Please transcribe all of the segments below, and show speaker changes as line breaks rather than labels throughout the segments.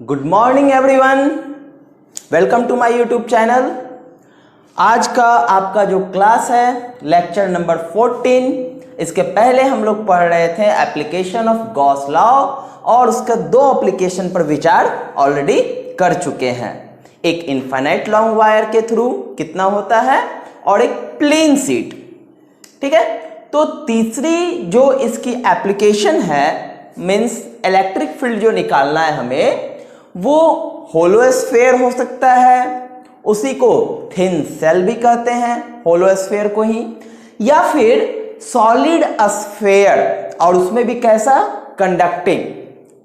Good morning everyone, welcome to my YouTube channel. आज का आपका जो क्लास है लेक्चर नंबर 14। इसके पहले हम लोग पढ़ रहे थे एप्लीकेशन ऑफ गॉस लॉ और उसका दो एप्लीकेशन पर विचार ऑलरेडी कर चुके हैं। एक इनफाइनाइट लॉन्ग वायर के थ्रू कितना होता है और एक प्लेन शीट, ठीक है। तो तीसरी जो इसकी एप्लीकेशन है मींस इलेक्ट्रिक फील्ड जो निकालना है हमें, वो होलो स्फीयर हो सकता है, उसी को थिन सेल भी कहते हैं, होलो स्फीयर को ही, या फिर सॉलिड स्फीयर और उसमें भी कैसा, कंडक्टिंग,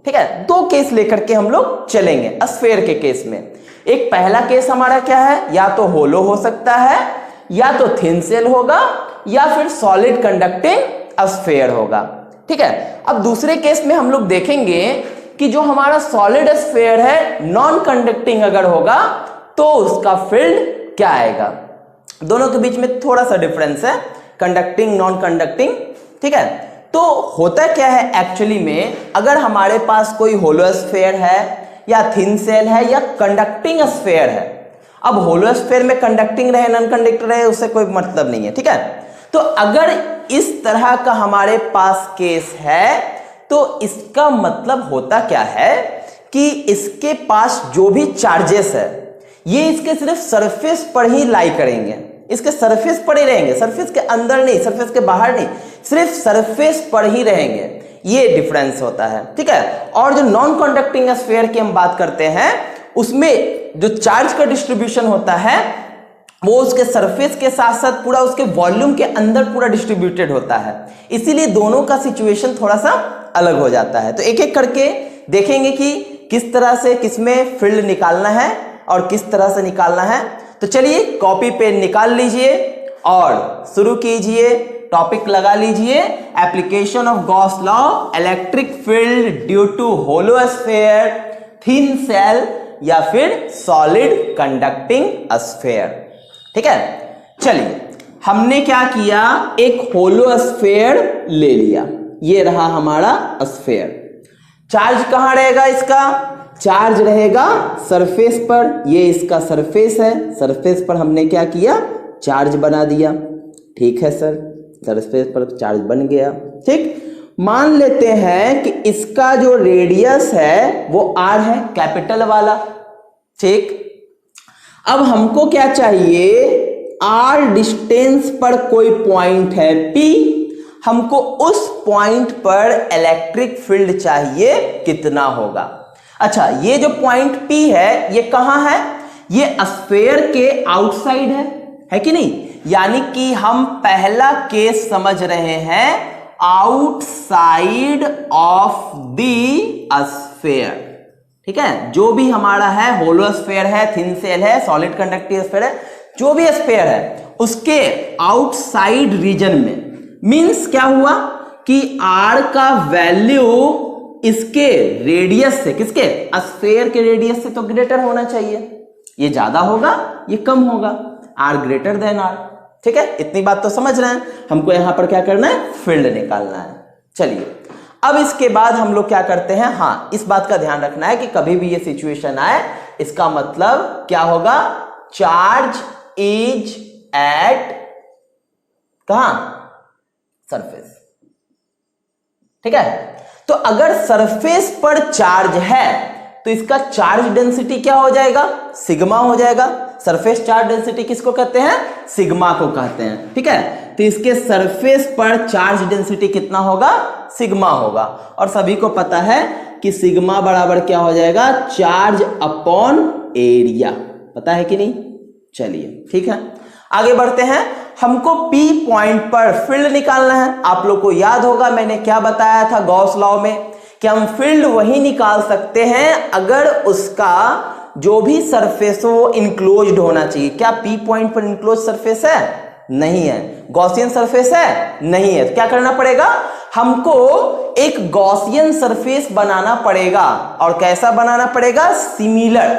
ठीक है। दो केस लेकर के हम लोग चलेंगे स्फीयर के केस में। एक पहला केस हमारा क्या है, या तो होलो हो सकता है, या तो थिन सेल होगा, या फिर सॉलिड कंडक्टिंग स्फीयर होगा, ठीक है। अब दूसरे केस में हम लोग देखेंगे कि जो हमारा सॉलिड स्फीयर है नॉन कंडक्टिंग अगर होगा तो उसका फील्ड क्या आएगा। दोनों के बीच में थोड़ा सा डिफरेंस है, कंडक्टिंग नॉन कंडक्टिंग, ठीक है। तो होता क्या है एक्चुअली में, अगर हमारे पास कोई होलो स्फीयर है या थिन सेल है या कंडक्टिंग स्फीयर है, अब होलो स्फीयर में कंडक्टिंग रहे नॉन कंडक्टिंग रहे उससे कोई मतलब नहीं है, ठीक है। तो अगर इस तरह का हमारे पास केस है तो इसका मतलब होता क्या है कि इसके पास जो भी चार्जेस है ये इसके सिर्फ सरफेस पर ही लाई करेंगे, इसके सरफेस पर ही रहेंगे, सरफेस के अंदर नहीं, सरफेस के बाहर नहीं, सिर्फ सरफेस पर ही रहेंगे। ये डिफरेंस होता है, ठीक है। और जो नॉन कंडक्टिंग स्फीयर की हम बात करते हैं उसमें जो चार्ज का डिस्ट्रीब्यूशन होता है वो उसके सरफेस के साथ साथ पूरा उसके वॉल्यूम के अंदर पूरा डिस्ट्रीब्यूटेड होता है, इसीलिए दोनों का सिचुएशन थोड़ा सा अलग हो जाता है। तो एक एक करके देखेंगे कि किस तरह से किसमें फील्ड निकालना है और किस तरह से निकालना है। तो चलिए कॉपी पेन निकाल लीजिए और शुरू कीजिए, टॉपिक लगा लीजिए, application of Gauss law, electric field due to hollow sphere, thin shell या फिर सॉलिड कंडक्टिंग स्फीयर, ठीक है। चलिए हमने क्या किया, एक होलो स्फीयर ले लिया, ये रहा हमारा स्फीयर। चार्ज कहां रहेगा इसका, चार्ज रहेगा सरफेस पर, ये इसका सरफेस है, सरफेस पर हमने क्या किया, चार्ज बना दिया, ठीक है सर, सरफेस पर चार्ज बन गया, ठीक। मान लेते हैं कि इसका जो रेडियस है वो r है, कैपिटल वाला, ठीक। अब हमको क्या चाहिए, r डिस्टेंस पर कोई पॉइंट है P, हमको उस पॉइंट पर इलेक्ट्रिक फील्ड चाहिए कितना होगा। अच्छा, ये जो पॉइंट P है ये कहां है, ये स्फीयर के आउटसाइड है कि नहीं, यानी कि हम पहला केस समझ रहे हैं आउटसाइड ऑफ द स्फीयर, ठीक है। जो भी हमारा है होलो स्फीयर है, थिन सेल है, सॉलिड कंडक्टिव स्फीयर है, जो भी स्फीयर है उसके आउटसाइड रीजन में, मींस क्या हुआ कि r का वैल्यू इसके रेडियस से, किसके, स्फीयर के रेडियस से तो ग्रेटर होना चाहिए, ये ज्यादा होगा ये कम होगा, r ग्रेटर देन r, ठीक है। इतनी बात तो समझ रहे हैं। हमको यहां पर क्या करना है, फील्ड निकालना है। चलिए अब इसके बाद हम लोग क्या करते हैं, हाँ इस बात का ध्यान रखना है कि कभी भी ये सिचुएशन आए इसका मतलब क्या होगा, चार्ज इज एट कहां, सरफेस, ठीक है। तो अगर सरफेस पर चार्ज है तो इसका चार्ज डेंसिटी क्या हो जाएगा, सिग्मा हो जाएगा। सरफेस चार्ज डेंसिटी किसको कहते हैं, सिग्मा को कहते हैं, ठीक है। तो इसके सरफेस पर चार्ज डेंसिटी कितना होगा, सिग्मा होगा, और सभी को पता है कि सिग्मा बराबर क्या हो जाएगा, चार्ज अपॉन एरिया, पता है कि नहीं। चलिए ठीक है, आगे बढ़ते हैं। हमको P पॉइंट पर फील्ड निकालना है। आप लोग को याद होगा मैंने क्या बताया था गॉस लॉ में, कि हम फील्ड वही निकाल सकते हैं अगर उसका जो भी सरफेस हो वो इंक्लोज्ड होना चाहिए। क्या P पॉइंट पर इंक्लोज सरफेस है, नहीं है। गॉसियन सरफेस है, नहीं है। तो क्या करना पड़ेगा, हमको एक गॉसियन सरफेस बनाना पड़ेगा, और कैसा बनाना पड़ेगा, सिमिलर,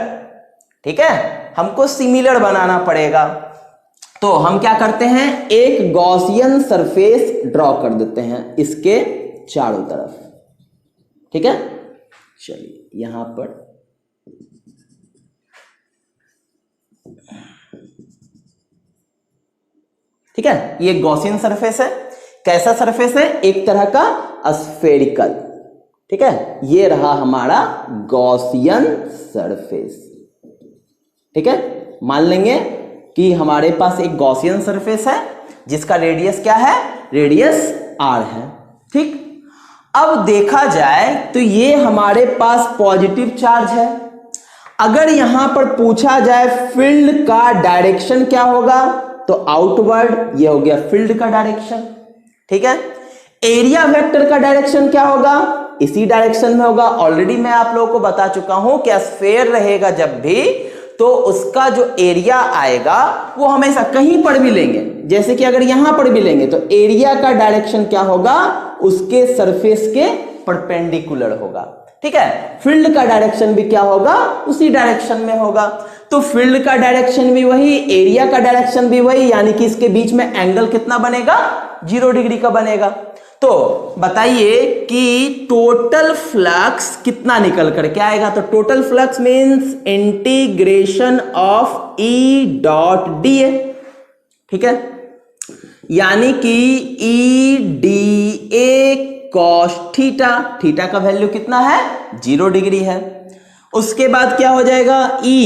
ठीक है, हमको सिमिलर बनाना पड़ेगा। तो हम क्या करते हैं, एक गॉसियन सरफेस ड्रॉ कर देते हैं इसके चारों तरफ। ठीक है, चलिए यहां पर ठीक है, ये गॉसियन सरफेस है। कैसा सरफेस है? एक तरह का स्फेरिकल। ठीक है, ये रहा हमारा गॉसियन सरफेस। ठीक है, मान लेंगे कि हमारे पास एक गॉसियन सरफेस है जिसका रेडियस क्या है? रेडियस r है। ठीक, अब देखा जाए तो ये हमारे पास पॉजिटिव चार्ज है। अगर यहां पर पूछा जाए फील्ड का डायरेक्शन क्या होगा, तो आउटवर्ड, ये हो गया फील्ड का डायरेक्शन। ठीक है, एरिया वेक्टर का डायरेक्शन क्या होगा? इसी डायरेक्शन में होगा। ऑलरेडी मैं आप लोगों को बता चुका हूं कि स्फीयर रहेगा जब भी, तो उसका जो एरिया आएगा वो हमेशा कहीं पर भी लेंगे, जैसे कि अगर यहां पर भी लेंगे तो एरिया का डायरेक्शन क्या होगा? उसके सरफेस के परपेंडिकुलर होगा। ठीक है, फील्ड का डायरेक्शन भी क्या होगा? उसी डायरेक्शन में होगा। तो फील्ड का डायरेक्शन भी वही, एरिया का डायरेक्शन भी वही, यानी कि इसके बीच में एंगल कितना बनेगा? 0 डिग्री का बनेगा। तो बताइए कि टोटल फ्लक्स कितना निकल करके आएगा? तो total flux means integration of E dot dA। ठीक है, यानी कि E dA cos theta, theta का वैल्यू कितना है? 0 डिग्री है। उसके बाद क्या हो जाएगा? E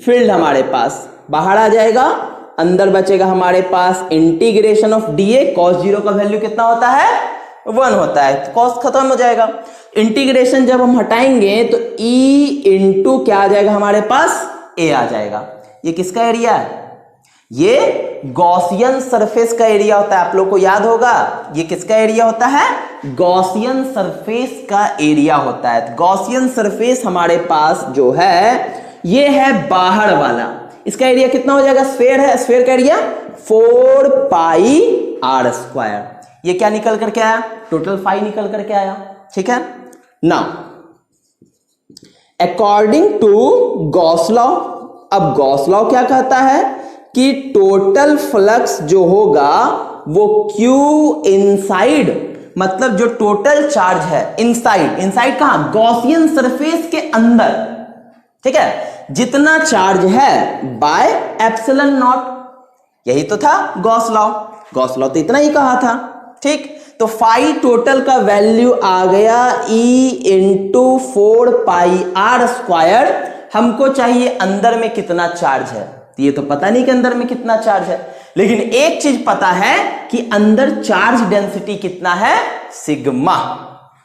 फील्ड हमारे पास बाहर आ जाएगा, अंदर बचेगा हमारे पास इंटीग्रेशन ऑफ dA। cos 0 का वैल्यू कितना होता है? 1 होता है, तो cos खत्म हो जाएगा। इंटीग्रेशन जब हम हटाएंगे तो E इंटू क्या आ जाएगा हमारे पास? A आ जाएगा। ये किसका एरिया है? ये गॉसियन सरफेस का एरिया होता है। आप लोग को याद होगा, ये किसका एरिया होता है? गॉसियन सरफेस का एरिया होता है। गॉसियन सरफेस हमारे पास जो है ये है बाहर वाला। इसका एरिया कितना हो जाएगा? स्फीयर है, स्फीयर का एरिया 4 पाई r स्क्वायर। ये क्या निकल करके आया? टोटल फाई निकल करके आया। ठीक है, now according to Gauss law, अब गॉस लॉ क्या कहता है कि टोटल फ्लक्स जो होगा वो Q इनसाइड, मतलब जो टोटल चार्ज है इनसाइड, इनसाइड कहां? गॉसियन सरफेस के अंदर। ठीक है, जितना चार्ज है बाय एप्सिलॉन नॉट, यही तो था गॉस लॉ। गॉस लॉ तो इतना ही कहा था। ठीक, तो फाई टोटल का वैल्यू आ गया E into 4 pi r square. हमको चाहिए अंदर में कितना चार्ज है, तो ये तो पता नहीं कि अंदर में कितना चार्ज है, लेकिन एक चीज पता है कि अंदर चार्ज डेंसिटी कितना है? सिग्मा।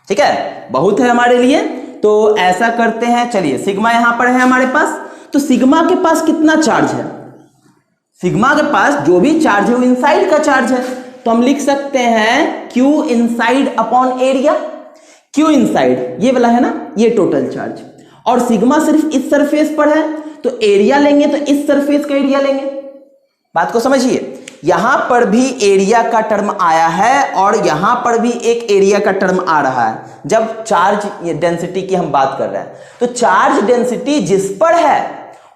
ठीक है, बहुत है हमारे लिए। तो ऐसा करते हैं, चलिए सिग्मा यहां पर है हमारे पास, तो सिग्मा के पास कितना चार्ज है? सिग्मा के पास जो भी चार्ज है वो इनसाइड का चार्ज है, तो हम लिख सकते हैं Q inside upon area. Q inside ये वाला है ना, ये टोटल चार्ज, और सिग्मा सिर्फ इस सरफेस पर है, तो एरिया लेंगे तो इस सरफेस का एरिया लेंगे। बात को समझिए, यहां पर भी एरिया का टर्म आया है और यहां पर भी एक एरिया का टर्म आ रहा है जब चार्ज डेंसिटी की हम बात कर रहे हैं। तो चार्ज डेंसिटी जिस पर है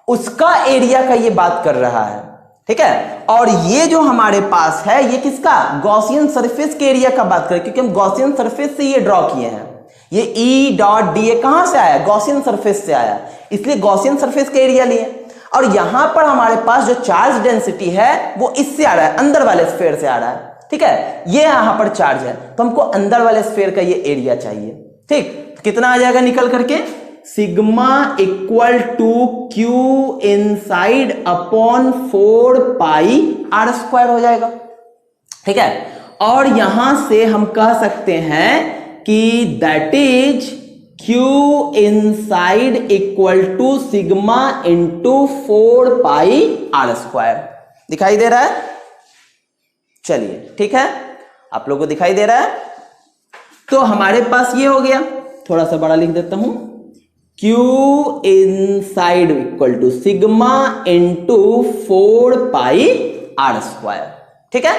उसका एरिया का ये बात कर रहा है। ठीक है, और ये जो हमारे पास है ये किसका? गॉसियन सरफेस के एरिया का बात करें, क्योंकि हम गॉसियन सरफेस से ये ड्रॉ किए हैं। ये E डॉट dA कहां से आया? गॉसियन सरफेस से आया, इसलिए गॉसियन सरफेस का एरिया लिए। और यहां पर हमारे पास जो चार्ज डेंसिटी है वो इससे आ रहा है, अंदर वाले स्फीयर से आ रहा है। ठीक है, ये यहां पर चार्ज है, तो हमको अंदर वाले स्फीयर का ये एरिया चाहिए। ठीक, तो कितना आ जाएगा निकल करके? Sigma equal to Q inside upon 4 pi r square हो जाएगा। ठीक है, और यहां से हम कह सकते हैं कि that is Q inside equal to sigma into 4 pi r square. दिखाई दे रहा है? चलिए ठीक है, आप लोगों को दिखाई दे रहा है? तो हमारे पास ये हो गया, थोड़ा सा बड़ा लिख देता हूं, Q inside equal to sigma into 4 pi r square. ठीक है,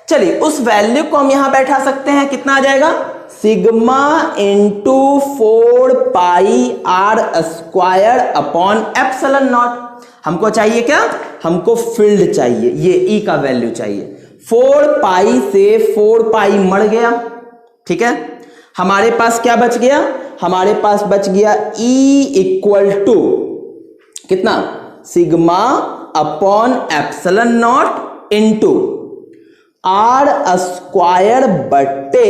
चलिए उस वैल्यू को हम यहां बैठा सकते हैं, कितना आ जाएगा? Sigma into 4 pi r square upon epsilon not. हमको चाहिए क्या? हमको फील्ड चाहिए, ये E का वैल्यू चाहिए। 4 पाई से 4 पाई मर गया। ठीक है, हमारे पास क्या बच गया, हमारे पास बच गया E इक्वल टू कितना, sigma upon epsilon not into r square बट्टे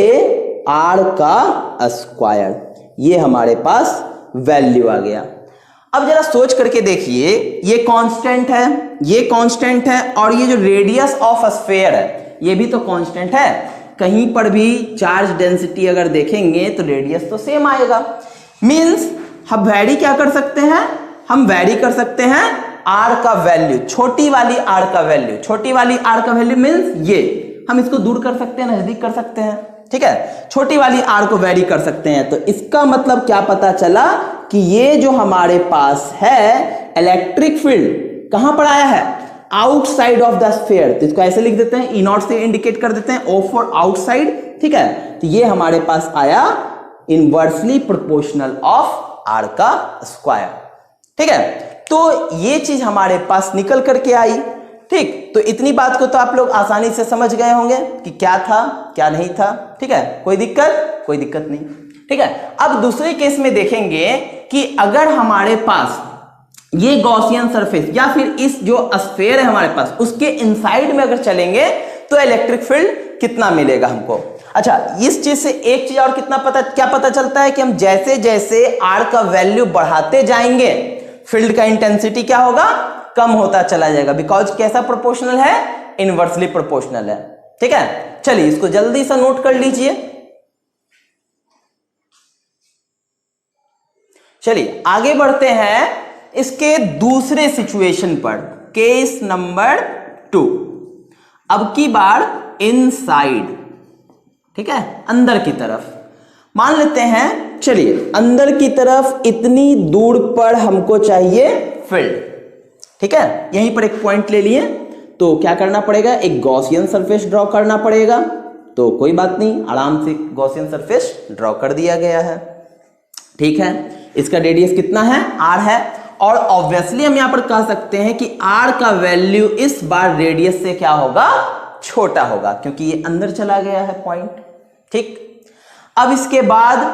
आर का स्क्वायर। ये हमारे पास वैल्यू आ गया। अब जरा सोच करके देखिए, ये कांस्टेंट है, ये कांस्टेंट है, और ये जो रेडियस ऑफ स्फीयर है ये भी तो कांस्टेंट है। कहीं पर भी चार्ज डेंसिटी अगर देखेंगे तो रेडियस तो सेम आएगा। मींस हम वैरी क्या कर सकते हैं, हम वैरी कर सकते हैं आर का वैल्यू, छोटी वाली आर का वैल्यू, छोटी वाली आर का वैल्यू मींस ये हम इसको दूर कर सकते हैं, नजदीक कर सकते हैं, ठीक है, छोटी वाली आर को वैरी कर सकते हैं। तो इसका मतलब क्या पता चला कि ये जो हमारे पास है इलेक्ट्रिक फील्ड कहां पर आया है, आउटसाइड ऑफ द स्फीयर। तो इसको ऐसे लिख देते हैं, ई नॉट से इंडिकेट कर देते हैं, ओ फॉर आउटसाइड, ठीक है। तो ये हमारे पास आया इनवर्सली प्रोपोर्शनल ऑफ आर का स्क्वायर, ठीक है। तो ये चीज हमारे पास निकल करके आई, ठीक। तो इतनी बात को तो आप लोग आसानी से समझ गए होंगे कि क्या था क्या नहीं था, ठीक है। कोई दिक्कत, कोई दिक्कत नहीं, ठीक है। अब दूसरे केस में देखेंगे कि अगर हमारे पास ये गॉसियन सरफेस या फिर इस जो स्फीयर है हमारे पास उसके इनसाइड में अगर चलेंगे तो इलेक्ट्रिक फील्ड कितना मिलेगा हमको। अच्छा, इस चीज से एक चीज और क्या पता चलता है कि हम जैसे जैसे आर का वैल्यू बढ़ाते जाएंगे फील्ड का इंटेंसिटी क्या होगा, कम होता चला जाएगा। बिकॉज कैसा प्रोपोर्शनल है, इनवर्सली प्रोपोर्शनल है, ठीक है। चलिए इसको जल्दी से नोट कर लीजिए। चलिए आगे बढ़ते हैं इसके दूसरे सिचुएशन पर, केस नंबर 2। अब की बार इनसाइड, ठीक है, अंदर की तरफ मान लेते हैं। चलिए अंदर की तरफ इतनी दूर पर हमको चाहिए फील्ड, ठीक है। यहीं पर एक पॉइंट ले लिए तो क्या करना पड़ेगा, एक गॉसियन सरफेस ड्रॉ करना पड़ेगा। तो कोई बात नहीं, आराम से गॉसियन सरफेस ड्रॉ कर दिया गया है, ठीक है। इसका रेडियस कितना है, आर है, और ऑब्वियसली हम यहां पर कह सकते हैं कि आर का वैल्यू इस बार रेडियस से क्या होगा, छोटा होगा, क्योंकि ये अंदर चला गया है पॉइंट, ठीक। अब इसके बाद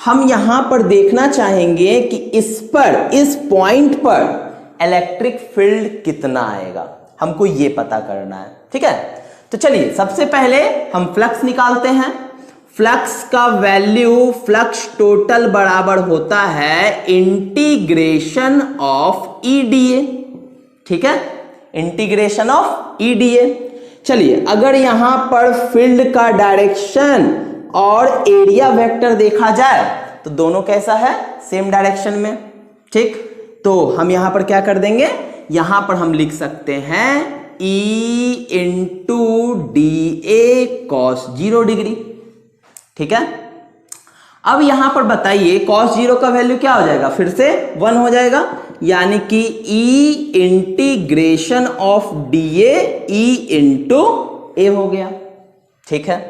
हम यहां पर देखना चाहेंगे कि इस पर, इस पॉइंट पर इलेक्ट्रिक फील्ड कितना आएगा, हमको ये पता करना है, ठीक है। तो चलिए सबसे पहले हम फ्लक्स निकालते हैं। फ्लक्स का वैल्यू, फ्लक्स टोटल बराबर होता है इंटीग्रेशन ऑफ ईडीए, ठीक है, इंटीग्रेशन ऑफ ईडीए। चलिए अगर यहां पर फील्ड का डायरेक्शन और एरिया वेक्टर देखा जाए तो दोनों कैसा है, सेम डायरेक्शन में, ठीक। तो हम यहां पर क्या कर देंगे, यहां पर हम लिख सकते हैं E into D A cos 0 degree, ठीक है। अब यहां पर बताइए cos 0 का वैल्यू क्या हो जाएगा, फिर से 1 हो जाएगा, यानी कि E integration of D A into A हो गया, ठीक है।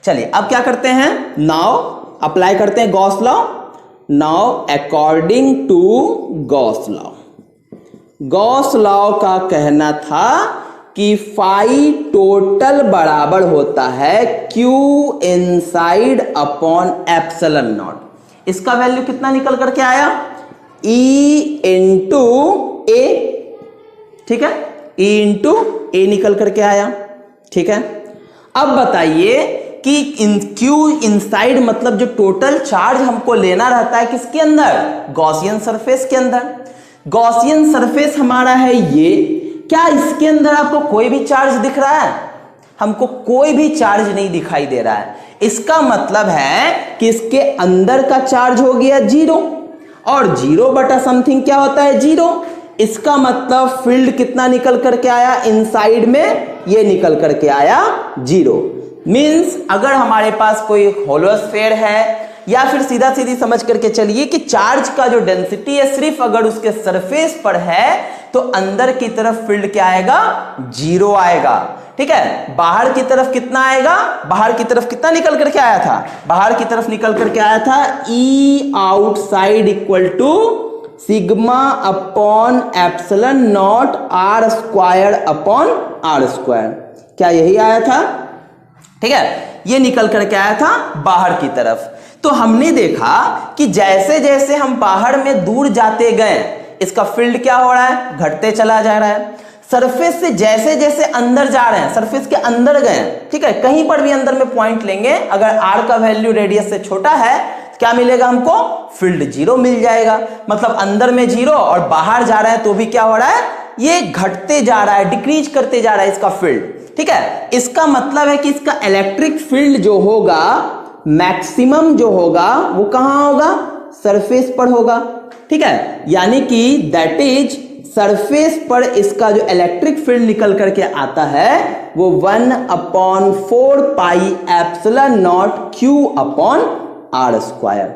चलिए अब क्या करते हैं, नाउ अप्लाई करते हैं Gauss law. Now according to Gauss law, Gauss law का कहना था कि फाई टोटल बराबर होता है Q inside upon epsilon not. इसका वैल्यू कितना निकल करके आया, E इंटू ए, ठीक है, E इंटू ए निकल करके आया, ठीक है। अब बताइए कि Q इनसाइड मतलब जो टोटल चार्ज हमको लेना रहता है किसके अंदर, गॉसियन सरफेस के अंदर। गॉसियन सरफेस हमारा है ये, क्या इसके अंदर आपको कोई भी चार्ज दिख रहा है, हमको कोई भी चार्ज नहीं दिखाई दे रहा है। इसका मतलब है कि इसके अंदर का चार्ज हो गया 0, और 0 बटा समथिंग क्या होता है, 0। इसका मतलब फील्ड कितना निकल करके आया इनसाइड में, ये निकल करके आया 0। मींस अगर हमारे पास कोई होलो स्फीयर है, या फिर सीधा सीधी समझ करके चलिए कि चार्ज का जो डेंसिटी है सिर्फ अगर उसके सरफेस पर है तो अंदर की तरफ फील्ड क्या आएगा, 0 आएगा, ठीक है। बाहर की तरफ कितना आएगा, बाहर की तरफ कितना निकल करके आया था, बाहर की तरफ निकल करके आया था E outside equal to sigma upon epsilon not r square upon r square. क्या यही आया था, ठीक है, ये निकल करके आया था बाहर की तरफ। तो हमने देखा कि जैसे जैसे हम बाहर में दूर जाते गए इसका फील्ड क्या हो रहा है, घटते चला जा रहा है। सरफेस से जैसे जैसे अंदर जा रहे हैं, सरफेस के अंदर गए, ठीक है, कहीं पर भी अंदर में पॉइंट लेंगे, अगर आर का वैल्यू रेडियस से छोटा है क्या मिलेगा हमको, फील्ड 0 मिल जाएगा। मतलब अंदर में 0 और बाहर जा रहा है तो भी क्या हो रहा है, ये घटते जा रहा है, डिक्रीज करते जा रहा है इसका फील्ड, ठीक है। इसका मतलब है कि इसका इलेक्ट्रिक फील्ड जो होगा, मैक्सिमम जो होगा वो कहां होगा, सरफेस पर होगा, ठीक है। यानी कि दैट इज सरफेस पर इसका जो इलेक्ट्रिक फील्ड निकल करके आता है वो 1/4 pi epsilon not Q upon R square,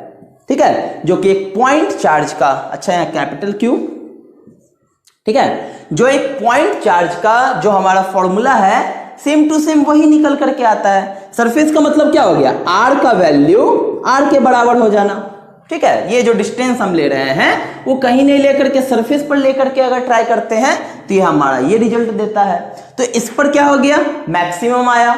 ठीक है, जो कि एक पॉइंट चार्ज का, अच्छा यहां कैपिटल Q, ठीक है, जो एक पॉइंट चार्ज का जो हमारा फॉर्मूला है सेम टू सेम वही निकल करके आता है। सरफेस का मतलब क्या हो गया, R का वैल्यू R के बराबर हो जाना, ठीक है। ये जो डिस्टेंस हम ले रहे हैं वो कहीं नहीं लेकर के सरफेस पर लेकर के अगर ट्राई करते हैं तो ये हमारा ये रिजल्ट देता है। तो इस पर क्या हो गया, मैक्सिमम आया,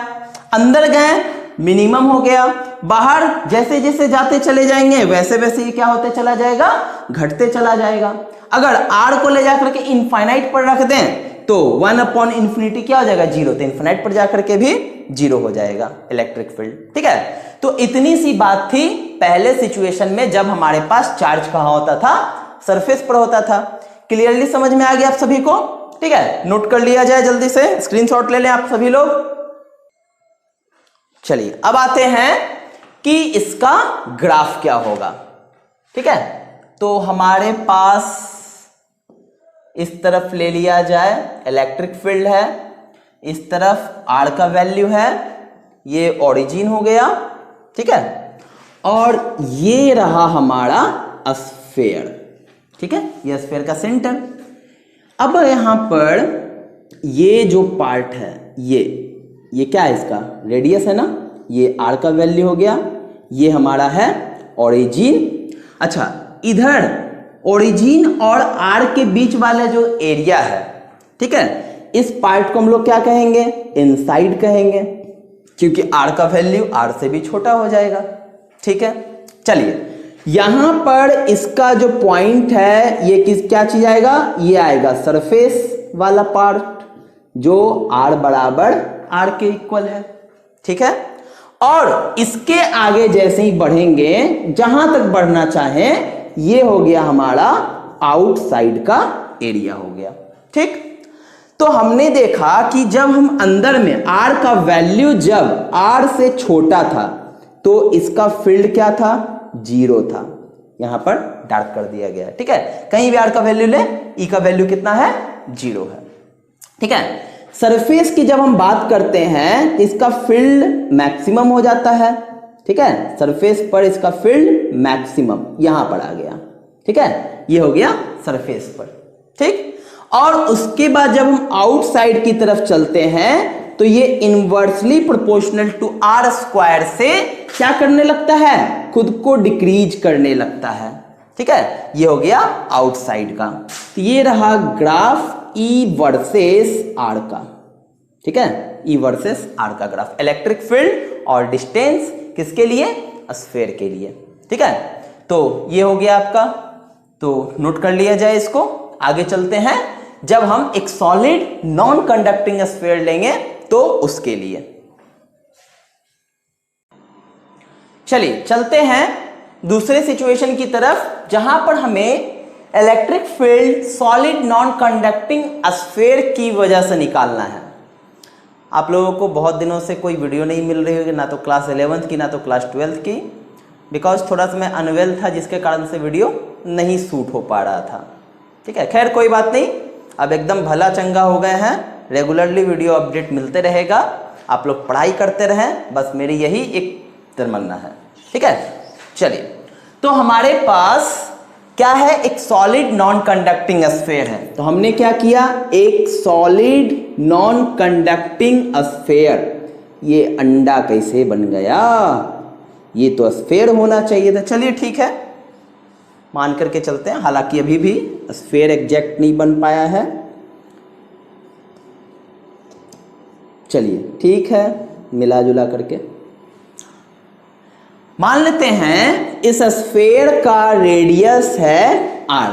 अंदर गए मिनिमम हो गया, बाहर जैसे जैसे जाते चले जाएंगे वैसे वैसे ये क्या होते चला जाएगा, घटते चला जाएगा। अगर R को ले जाकर के इनफाइनाइट पर रख दें तो 1/∞ क्या हो जाएगा, 0, तो इनफाइनाइट पर जाकर के भी 0 हो जाएगा इलेक्ट्रिक फील्ड, ठीक है। तो इतनी सी बात थी पहले सिचुएशन में जब हमारे पास चार्ज कहां होता था, सरफेस पर होता था। क्लियरली समझ में आ गया आप सभी को, ठीक है, नोट कर लिया जाए, जल्दी से स्क्रीनशॉट ले लें आप सभी लोग। चलिए अब आते हैं कि इसका ग्राफ क्या होगा, ठीक है। तो हमारे पास इस तरफ ले लिया जाए इलेक्ट्रिक फील्ड है, इस तरफ R का वैल्यू है, ये ओरिजिन हो गया, ठीक है, और ये रहा हमारा स्फीयर, ठीक है, ये स्फीयर का सेंटर। अब यहां पर ये जो पार्ट है ये क्या है, इसका रेडियस है ना, ये R का वैल्यू हो गया, ये हमारा है ओरिजिन। अच्छा, इधर ओरिजिन और R के बीच वाला जो एरिया है, ठीक है, इस पार्ट को हम लोग क्या कहेंगे, इनसाइड कहेंगे, क्योंकि R का वैल्यू R से भी छोटा हो जाएगा, ठीक है। चलिए यहां पर इसका जो पॉइंट है ये क्या चीज आएगा, ये आएगा सरफेस वाला पार्ट जो R बराबर R के इक्वल है, ठीक है। और इसके आगे जैसे ही बढ़ेंगे, जहां तक बढ़ना चाहें, ये हो गया हमारा आउटसाइड का एरिया हो गया, ठीक। तो हमने देखा कि जब हम अंदर में R का वैल्यू जब R से छोटा था तो इसका फील्ड क्या था, 0 था, यहां पर डार्क कर दिया गया है, ठीक है। कहीं भी R का वैल्यू ले, E का वैल्यू कितना है, 0 है, ठीक है। सरफेस की जब हम बात करते हैं तो इसका फील्ड मैक्सिमम हो जाता है, ठीक है, सरफेस पर इसका फील्ड मैक्सिमम यहां पर आ गया, ठीक है, ये हो गया सरफेस पर, ठीक। और उसके बाद जब हम आउटसाइड की तरफ चलते हैं तो ये inversely proportional to R square से क्या करने लगता है, खुद को डिक्रीज करने लगता है, ठीक है, ये हो गया आउटसाइड का। तो ये रहा ग्राफ E वर्सेस R का, ठीक है, E वर्सेस R का ग्राफ, इलेक्ट्रिक फील्ड और डिस्टेंस किसके लिए, स्फीयर के लिए, ठीक है। तो ये हो गया आपका, तो नोट कर लिया जाए इसको। आगे चलते हैं, जब हम एक सॉलिड नॉन कंडक्टिंग स्फीयर लेंगे तो उसके लिए। चलिए चलते हैं दूसरे सिचुएशन की तरफ जहां पर हमें electric field solid non conducting sphere की वजह से निकालना है। आप लोगों को बहुत दिनों से कोई वीडियो नहीं मिल रही होगी, ना तो क्लास 11th की ना तो क्लास 12th की, बिकॉज थोड़ा सा मैं अनवेल था जिसके कारण से वीडियो नहीं शूट हो पा रहा था, ठीक है। खैर कोई बात नहीं, अब एकदम भला चंगा हो गए हैं, रेगुलरली वीडियो अपडेट मिलते रहेगा, आप लोग पढ़ाई करते रहें, बस मेरी यही एक तमन्ना है, ठीक है। चलिए, तो हमारे पास क्या है, एक सॉलिड नॉन कंडक्टिंग स्फीयर है। तो हमने क्या किया, एक सॉलिड नॉन कंडक्टिंग स्फीयर, ये अंडा कैसे बन गया, ये तो स्फीयर होना चाहिए था। चलिए ठीक है, मान करके चलते हैं, हालांकि अभी भी स्फीयर एग्जैक्ट नहीं बन पाया है। चलिए ठीक है, मिला जुला करके मान लेते हैं इस स्फेयर का रेडियस है r।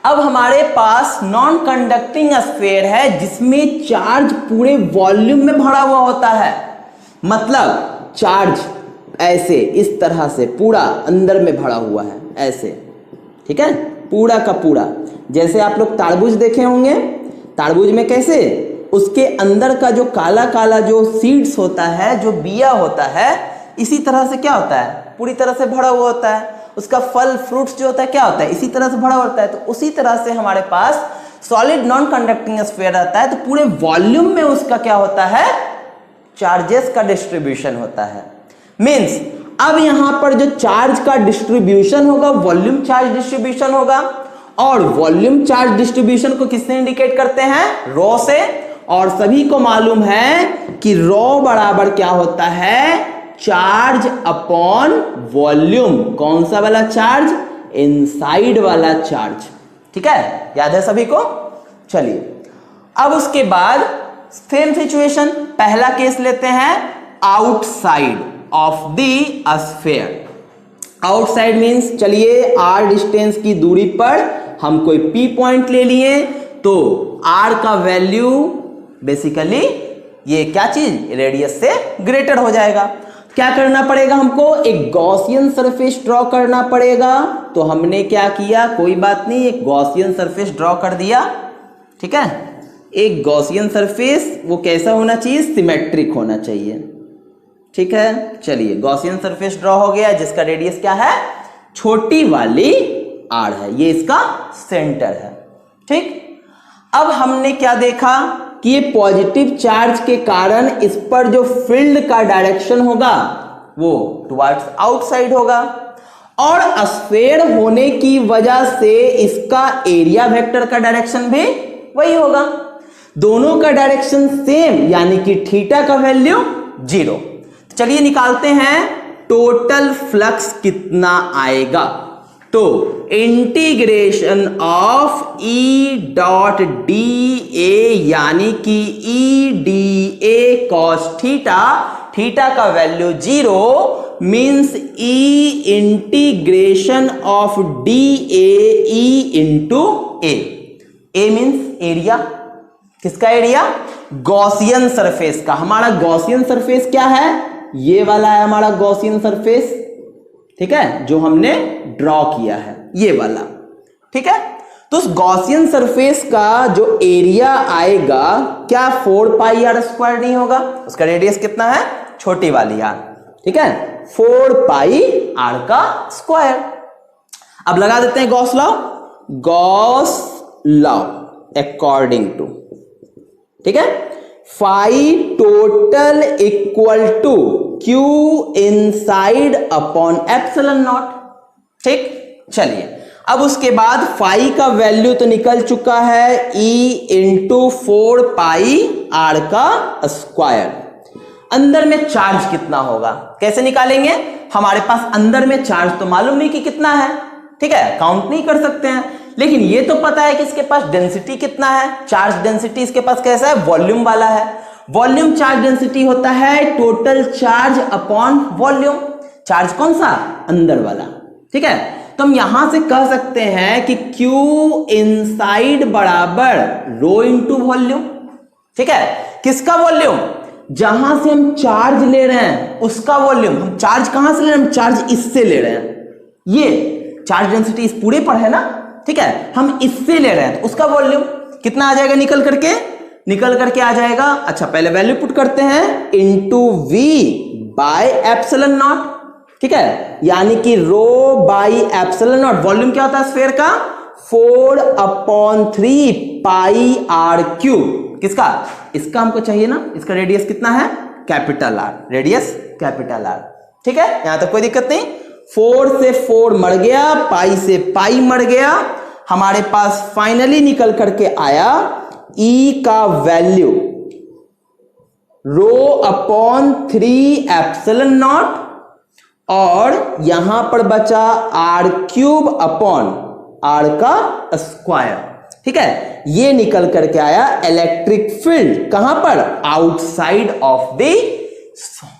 अब हमारे पास नॉन कंडक्टिंग स्फेयर है जिसमें चार्ज पूरे वॉल्यूम में भरा हुआ होता है, मतलब चार्ज ऐसे इस तरह से पूरा अंदर में भरा हुआ है ऐसे, ठीक है, पूरा का पूरा। जैसे आप लोग तारबूज देखे होंगे, तारबूज में कैसे उसके अंदर का जो काला काला जो सीड्स होता है, जो बिया होता है, इसी तरह से क्या होता है, पूरी तरह से भरा हुआ होता है। उसका फल फ्रूट्स जो होता है क्या होता है, इसी तरह से भरा होता है। तो उसी तरह से हमारे पास सॉलिड नॉन कंडक्टिंग स्फीयर रहता है, तो पूरे वॉल्यूम में उसका क्या होता है, चार्जेस का डिस्ट्रीब्यूशन होता है। मींस अब यहां पर जो चार्ज का डिस्ट्रीब्यूशन होगा वॉल्यूम चार्ज डिस्ट्रीब्यूशन होगा, और वॉल्यूम चार्ज डिस्ट्रीब्यूशन को किससे इंडिकेट करते हैं, रो से। और सभी को मालूम है कि रो बराबर क्या होता है, चार्ज अपॉन वॉल्यूम। कौन सा वाला चार्ज, इनसाइड वाला चार्ज, ठीक है, याद है सभी को। चलिए अब उसके बाद सेम सिचुएशन, पहला केस लेते हैं outside of the sphere. Outside means चलिए r डिस्टेंस की दूरी पर हम कोई p पॉइंट ले लिए, तो r का वैल्यू बेसिकली ये क्या चीज, रेडियस से ग्रेटर हो जाएगा। क्या करना पड़ेगा हमको, एक गॉसियन सरफेस ड्रॉ करना पड़ेगा। तो हमने क्या किया, कोई बात नहीं, एक गॉसियन सरफेस ड्रॉ कर दिया, ठीक है। एक गॉसियन सरफेस वो कैसा होना चाहिए, सिमेट्रिक होना चाहिए, ठीक है। चलिए गॉसियन सरफेस ड्रॉ हो गया जिसका रेडियस क्या है, छोटी वाली r है, ये इसका सेंटर है, ठीक। अब हमने क्या देखा कि ये पॉजिटिव चार्ज के कारण इस पर जो फील्ड का डायरेक्शन होगा वो टुवर्ड्स आउटसाइड होगा, और स्फीयर होने की वजह से इसका एरिया वेक्टर का डायरेक्शन भी वही होगा। दोनों का डायरेक्शन सेम, यानी कि थीटा का वैल्यू 0। चलिए निकालते हैं टोटल फ्लक्स कितना आएगा। तो integration of E dot D A, यानी कि E D A cos theta, theta का value 0 means E integration of D A E into A. A means area, किसका एरिया, गॉसियन सरफेस का। हमारा गॉसियन सरफेस क्या है, ये वाला है हमारा गॉसियन सरफेस, ठीक है, जो हमने ड्रॉ किया है ये वाला, ठीक है। तो उस गॉसियन सरफेस का जो एरिया आएगा क्या 4 पाई आर स्क्वायर नहीं होगा, उसका रेडियस कितना है, छोटी वाली r, ठीक है, 4 पाई r का स्क्वायर। अब लगा देते हैं Gauss law, Gauss law according to, ठीक है, phi total equal to Q inside upon epsilon not, ठीक। चलिए अब उसके बाद फाई का वैल्यू तो निकल चुका है E इंटू 4 पाई r का स्क्वायर। अंदर में चार्ज कितना होगा, कैसे निकालेंगे, हमारे पास अंदर में चार्ज तो मालूम नहीं कि कितना है, ठीक है, काउंट नहीं कर सकते हैं, लेकिन ये तो पता है कि इसके पास डेंसिटी कितना है, चार्ज डेंसिटी इसके पास कैसा है, वॉल्यूम वाला है। वॉल्यूम चार्ज डेंसिटी होता है total charge upon volume, charge कौन सा, अंदर वाला, ठीक है। तो हम यहां से कह सकते हैं कि Q इनसाइड बराबर रो इंटू वॉल्यूम, ठीक है। किसका वॉल्यूम, जहां से हम चार्ज ले रहे हैं उसका वॉल्यूम। हम चार्ज कहां से ले रहे हैं, हम चार्ज इससे ले रहे हैं, ये चार्ज डेंसिटी इस पूरे पर है ना, ठीक है, हम इससे ले रहे हैं तो उसका वॉल्यूम कितना आ जाएगा, निकल करके आ जाएगा। अच्छा पहले वैल्यू पुट करते हैं, into V bye epsilon not, ठीक है, यानी कि रो बाई एप्सिलॉन नॉट। वॉल्यूम क्या होता है स्फीयर का, 4/3 पाई r क्यूब। किसका, इसका हमको चाहिए ना, इसका रेडियस कितना है, capital R, radius capital R, ठीक है, यहां तक कोई दिक्कत नहीं। 4 से 4 मर गया, पाई से पाई मर गया, हमारे पास फाइनली निकल करके आया E का value rho upon 3 epsilon not, और यहां पर बचा r क्यूब अपॉन r का स्क्वायर, ठीक है। ये निकल करके आया इलेक्ट्रिक फील्ड, कहां पर, outside of the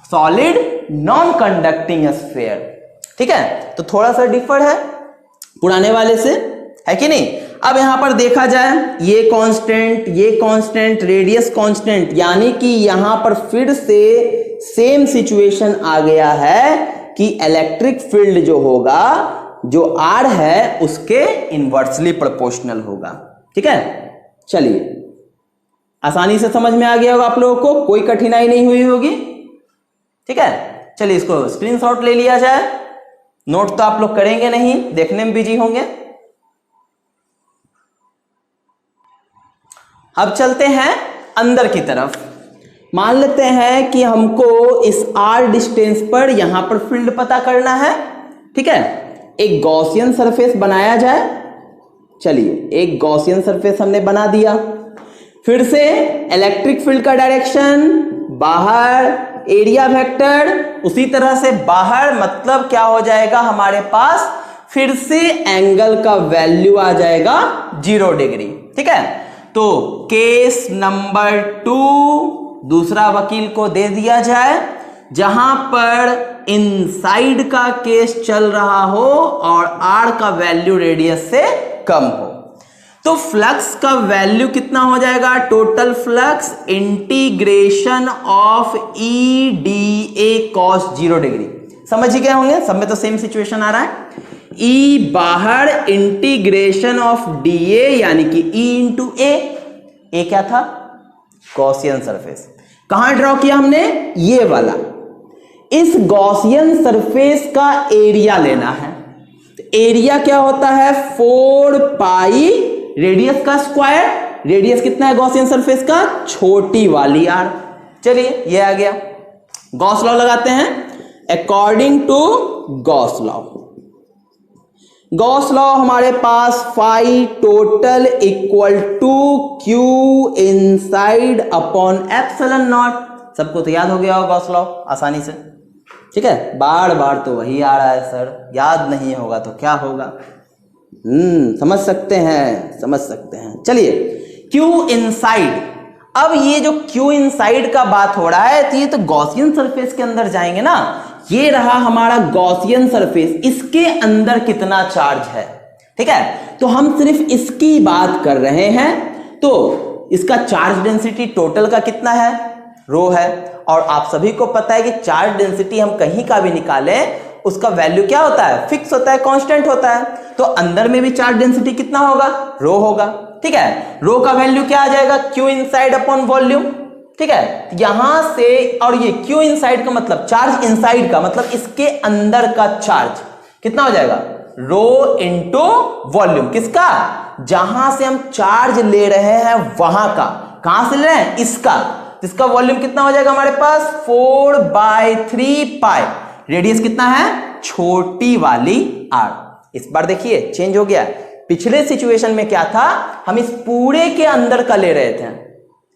solid non conducting sphere. ठीक है, तो थोड़ा सा डिफर है पुराने वाले से, है कि नहीं। अब यहां पर देखा जाए ये कांस्टेंट, रेडियस कांस्टेंट, यानी कि यहां पर फिर से सेम सिचुएशन आ गया है कि इलेक्ट्रिक फील्ड जो होगा, जो आर है उसके इनवर्सली प्रोपोर्शनल होगा। ठीक है, चलिए आसानी से समझ में आ गया होगा आप लोगों को, कोई कठिनाई नहीं हुई होगी। ठीक है, चलिए इसको स्क्रीनशॉट ले लिया जाए। नोट तो आप लोग करेंगे नहीं, देखने में बिजी होंगे। अब चलते हैं अंदर की तरफ। मान लेते हैं कि हमको इस आर डिस्टेंस पर यहां पर फील्ड पता करना है। ठीक है, एक गॉसियन सरफेस बनाया जाए। चलिए एक गॉसियन सरफेस हमने बना दिया। फिर से इलेक्ट्रिक फील्ड का डायरेक्शन बाहर, एरिया वेक्टर उसी तरह से बाहर, मतलब क्या हो जाएगा हमारे पास, फिर से एंगल का वैल्यू आ जाएगा 0 डिग्री। ठीक है, तो केस नंबर 2 दूसरा वकील को दे दिया जाए, जहां पर इनसाइड का केस चल रहा हो और आर का वैल्यू रेडियस से कम हो। तो फ्लक्स का वैल्यू कितना हो जाएगा, total flux integration of E D A cos 0 degree. समझ ही गए होंगे, सब में तो सेम सिचुएशन आ रहा है। ई बाहर इंटीग्रेशन ऑफ डी ए, यानी कि ई इंटू ए क्या था, गॉसियन सरफेस। कहां ड्रॉ किया हमने, ये वाला। इस गॉसियन सरफेस का एरिया लेना है। तो एरिया क्या होता है, 4 पाई रेडियस का स्क्वायर। रेडियस कितना है गॉसियन सरफेस का, छोटी वाली आर। चलिए ये आ गया, गॉस लॉ लगाते हैं। According to Gauss law, Gauss law हमारे पास phi total equal to Q inside upon epsilon naught. सबको तो याद हो गया होगा गॉस लॉ आसानी से। ठीक है, बार बार तो वही आ रहा है सर, याद नहीं होगा तो क्या होगा। समझ सकते हैं। चलिए क्यू इनसाइड, अब ये जो क्यू इनसाइड का बात हो रहा है, तो ये तो गॉसियन सरफेस के अंदर जाएंगे ना। ये रहा हमारा गॉसियन सरफेस, इसके अंदर कितना चार्ज है। ठीक है, तो हम सिर्फ इसकी बात कर रहे हैं। तो इसका चार्ज डेंसिटी टोटल का कितना है, रो है। और आप सभी को पता है कि चार्ज डेंसिटी हम कहीं का भी निकालें, उसका वैल्यू क्या होता है, फिक्स होता है, कांस्टेंट होता है। तो अंदर में भी चार्ज डेंसिटी कितना होगा, रो होगा। ठीक है, रो का वैल्यू क्या आ जाएगा, क्यू इनसाइड अपॉन वॉल्यूम। ठीक है, यहां से, और ये क्यू इनसाइड का मतलब चार्ज इनसाइड का मतलब इसके अंदर का चार्ज कितना हो जाएगा, रो इंटू वॉल्यूम। किसका, जहां से हम चार्ज ले रहे हैं वहां का। कहां से ले रहे हैं, इसका वॉल्यूम कितना हो जाएगा हमारे पास, 4/3 पाई। रेडियस कितना है, छोटी वाली आर। इस बार देखिए चेंज हो गया। पिछले सिचुएशन में क्या था, हम इस पूरे के अंदर का ले रहे थे।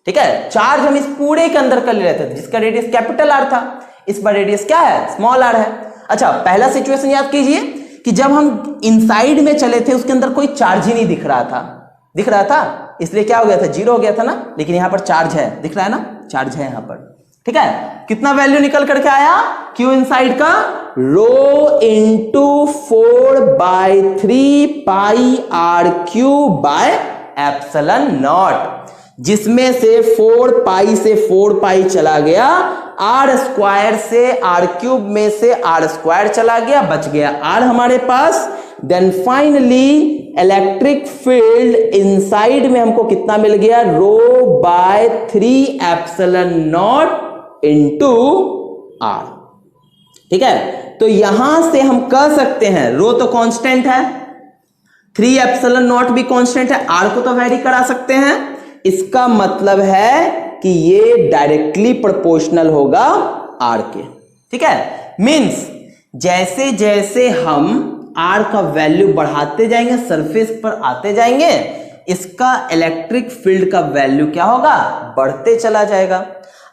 ठीक है, चार्ज हम इस पूरे के अंदर का ले रहे थे, जिसका रेडियस कैपिटल आर था। इस बार रेडियस क्या है, स्मॉल आर है। अच्छा, पहला सिचुएशन याद कीजिए कि जब हम इनसाइड में चले थे, उसके अंदर कोई चार्ज ही नहीं दिख रहा था, इसलिए क्या हो गया था, 0 हो गया था ना। लेकिन यहां पर चार्ज है, दिख रहा है ना, चार्ज है यहां पर। ठीक है, कितना वैल्यू निकल करके आया, क्यू इनसाइड का rho into 4/3 pi R cube by epsilon naught, जिसमें से 4 पाई से 4 पाई चला गया, आर स्क्वायर से आर क्यूब में से आर स्क्वायर चला गया, बच गया आर हमारे पास। Then finally electric field inside में हमको कितना मिल गया, ρ/3 एप्सिलॉन नॉट इंटू आर। ठीक है, तो यहां से हम कह सकते हैं, रो तो कांस्टेंट है, 3 एप्सिलॉन नॉट भी कांस्टेंट है, आर को तो वेरी करा सकते हैं। इसका मतलब है कि ये डायरेक्टली प्रोपोर्शनल होगा आर के। ठीक है, मींस जैसे जैसे हम आर का वैल्यू बढ़ाते जाएंगे, सरफेस पर आते जाएंगे, इसका इलेक्ट्रिक फील्ड का वैल्यू क्या होगा, बढ़ते चला जाएगा।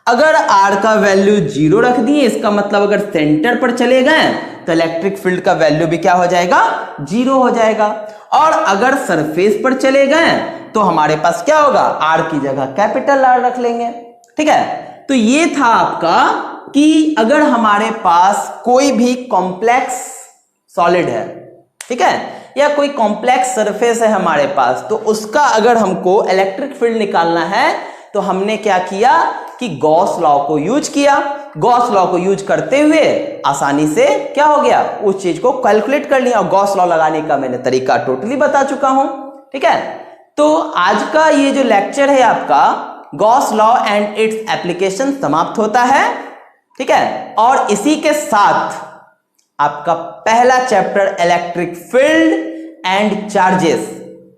अगर आर का वैल्यू 0 रख दिए, इसका मतलब अगर सेंटर पर चले गए तो इलेक्ट्रिक फील्ड का वैल्यू भी क्या हो जाएगा, 0 हो जाएगा। और अगर सरफेस पर चले गए तो हमारे पास क्या होगा, आर की जगह कैपिटल आर रख लेंगे। ठीक है, तो ये था आपका कि अगर हमारे पास कोई भी कॉम्प्लेक्स सॉलिड है, ठीक है, या कोई कॉम्प्लेक्स सरफेस है हमारे पास, तो उसका अगर हमको इलेक्ट्रिक फील्ड निकालना है तो हमने क्या किया कि गॉस लॉ को यूज किया। गॉस लॉ को यूज करते हुए आसानी से क्या हो गया, उस चीज को कैलकुलेट कर लिया। और गॉस लॉ लगाने का मैंने तरीका टोटली बता चुका हूं, ठीक है। तो आज का ये जो लेक्चर है आपका Gauss law and its application समाप्त होता है, ठीक है। और इसी के साथ आपका पहला chapter electric field and charges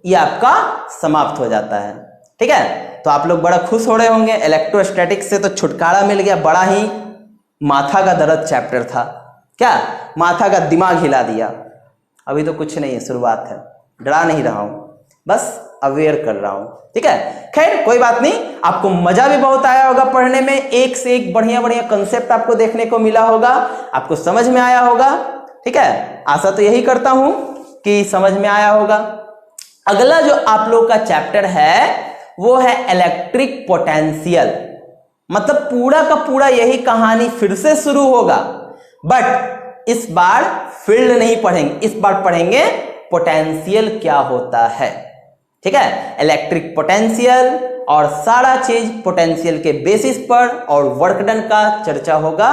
ये आपका समाप्त हो जाता है, ठीक है। तो आप लोग बड़ा खुश हो रहे होंगे, इलेक्ट्रोस्टैटिक्स से तो छुटकारा मिल गया। बड़ा ही माथा का दर्द चैप्टर था, क्या माथा का दिमाग हिला दिया। अभी तो कुछ नहीं है, शुरुआत है, डरा नहीं रहा हूं, बस अवेयर कर रहा हूं, ठीक है। खैर कोई बात नहीं, आपको मजा भी बहुत आया होगा पढ़ने में, एक से एक बढ़िया बढ़िया कंसेप्ट आपको देखने को मिला होगा, आपको समझ में आया होगा, ठीक है। आशा तो यही करता हूं कि समझ में आया होगा। अगला जो आप लोग का चैप्टर है वो है इलेक्ट्रिक पोटेंशियल। मतलब पूरा का पूरा यही कहानी फिर से शुरू होगा, बट इस बार फील्ड नहीं पढ़ेंगे, इस बार पढ़ेंगे पोटेंशियल क्या होता है, ठीक है। इलेक्ट्रिक पोटेंशियल और सारा चीज पोटेंशियल के बेसिस पर और वर्क डन का चर्चा होगा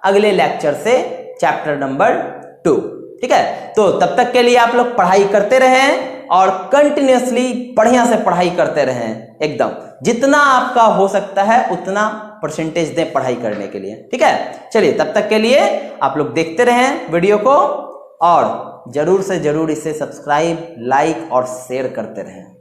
अगले लेक्चर से, चैप्टर नंबर 2, ठीक है। तो तब तक के लिए आप लोग पढ़ाई करते रहें और कंटिन्यूअसली बढ़िया से पढ़ाई करते रहें, एकदम जितना आपका हो सकता है उतना परसेंटेज दें पढ़ाई करने के लिए, ठीक है। चलिए तब तक के लिए आप लोग देखते रहें वीडियो को और जरूर से जरूर इसे सब्सक्राइब, लाइक और शेयर करते रहें।